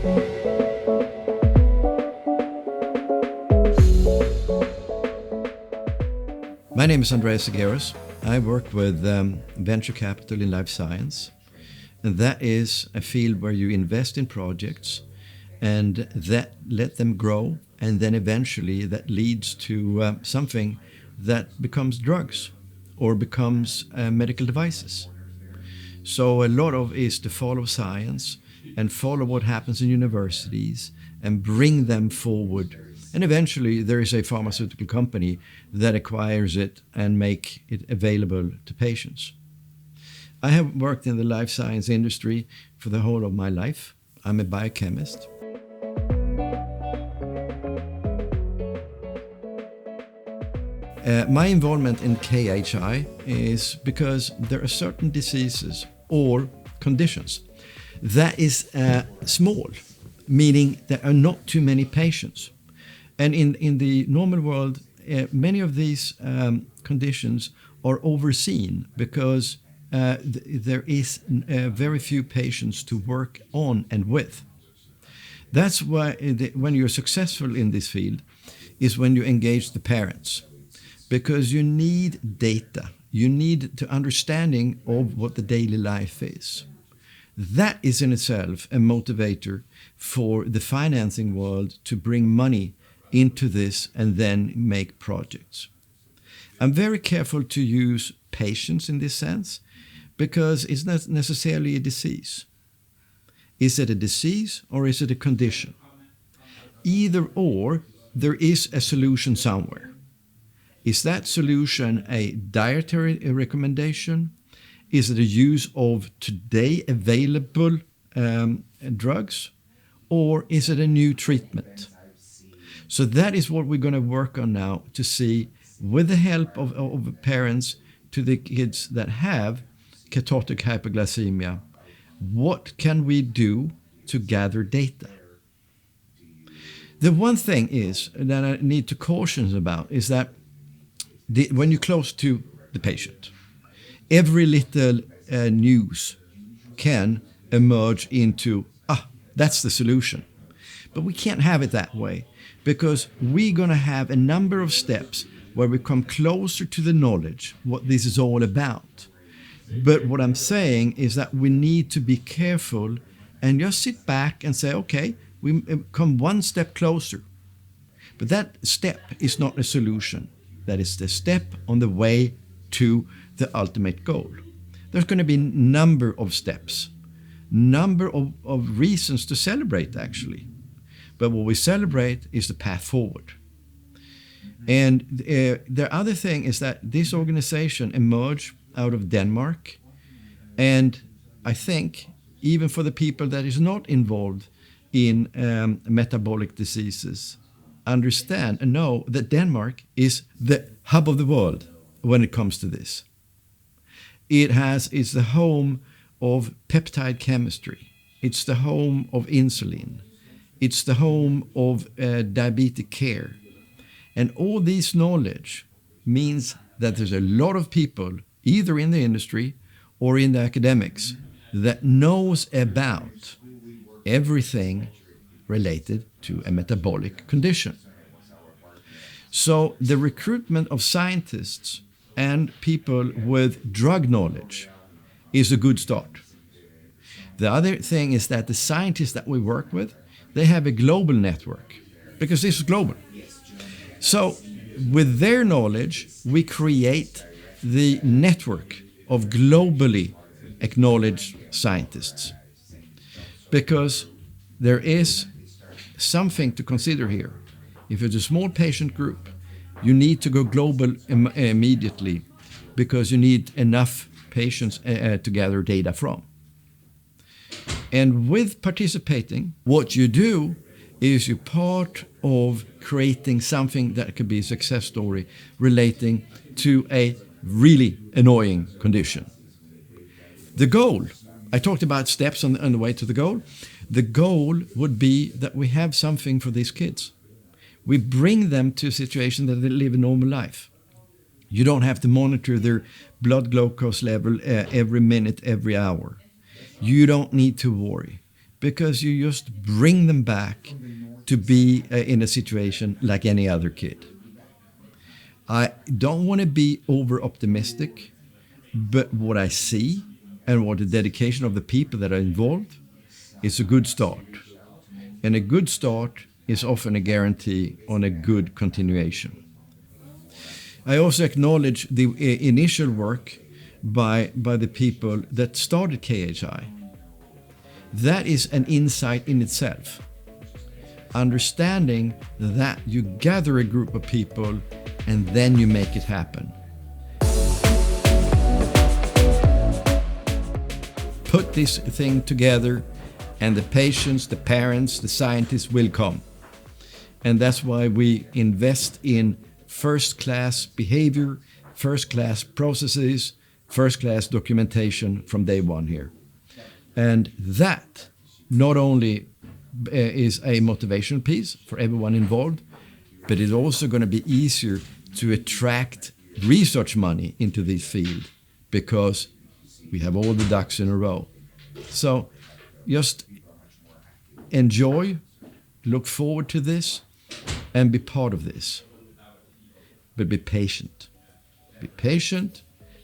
My name is Andreas Segerros. I work with venture capital in life science. And that is a field where you invest in projects and that let them grow. And then eventually that leads to something that becomes drugs or becomes medical devices. So a lot of is to follow science and follow what happens in universities and bring them forward. And eventually there is a pharmaceutical company that acquires it and make it available to patients. I have worked in the life science industry for the whole of my life. I'm a biochemist. My involvement in KHI is because there are certain diseases or conditions that is small, meaning there are not too many patients. And in the normal world, many of these conditions are overseen because there is very few patients to work on and with. That's why when you're successful in this field is when you engage the parents, because you need data. You need to understanding of what the daily life is. That is in itself a motivator for the financing world to bring money into this and then make projects. I'm very careful to use patients in this sense because it's not necessarily a disease. Is it a disease or is it a condition? Either or, there is a solution somewhere. Is that solution a dietary recommendation? Is it a use of today available drugs? Or is it a new treatment? So that is what we're going to work on now to see, with the help of parents to the kids that have ketotic hypoglycemia, what can we do to gather data? The one thing is that I need to caution about is that when you're close to the patient, every little news can emerge into, that's the solution. But we can't have it that way, because we're going to have a number of steps where we come closer to the knowledge, what this is all about. But what I'm saying is that we need to be careful and just sit back and say, okay, we come one step closer. But that step is not a solution. That is the step on the way to the ultimate goal. There's going to be a number of steps, number of reasons to celebrate, actually. But what we celebrate is the path forward. And the other thing is that this organization emerged out of Denmark. And I think even for the people that is not involved in metabolic diseases, understand and know that Denmark is the hub of the world when it comes to this. It's the home of peptide chemistry. It's the home of insulin. It's the home of diabetic care. And all this knowledge means that there's a lot of people, either in the industry or in the academics, that knows about everything related to a metabolic condition. So the recruitment of scientists and people with drug knowledge is a good start. The other thing is that the scientists that we work with, they have a global network, because this is global. So with their knowledge, we create the network of globally acknowledged scientists. Because there is something to consider here. If it's a small patient group, you need to go global immediately, because you need enough patients to gather data from. And with participating, what you do is you're part of creating something that could be a success story relating to a really annoying condition. The goal, I talked about steps on the way to the goal. The goal would be that we have something for these kids. We bring them to a situation that they live a normal life. You don't have to monitor their blood glucose level every minute, every hour. You don't need to worry, because you just bring them back to be in a situation like any other kid. I don't want to be over optimistic, but what I see and what the dedication of the people that are involved is a good start. And a good start is often a guarantee on a good continuation. I also acknowledge the initial work by the people that started KHI. That is an insight in itself. Understanding that you gather a group of people and then you make it happen. Put this thing together and the patients, the parents, the scientists will come. And that's why we invest in first-class behavior, first-class processes, first-class documentation from day one here. And that not only is a motivation piece for everyone involved, but it's also going to be easier to attract research money into this field because we have all the ducks in a row. So just enjoy, look forward to this, and be part of this. But be patient. Be patient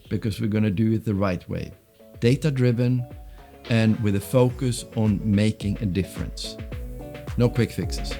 because we're going to do it the right way. Data-driven and with a focus on making a difference. No quick fixes.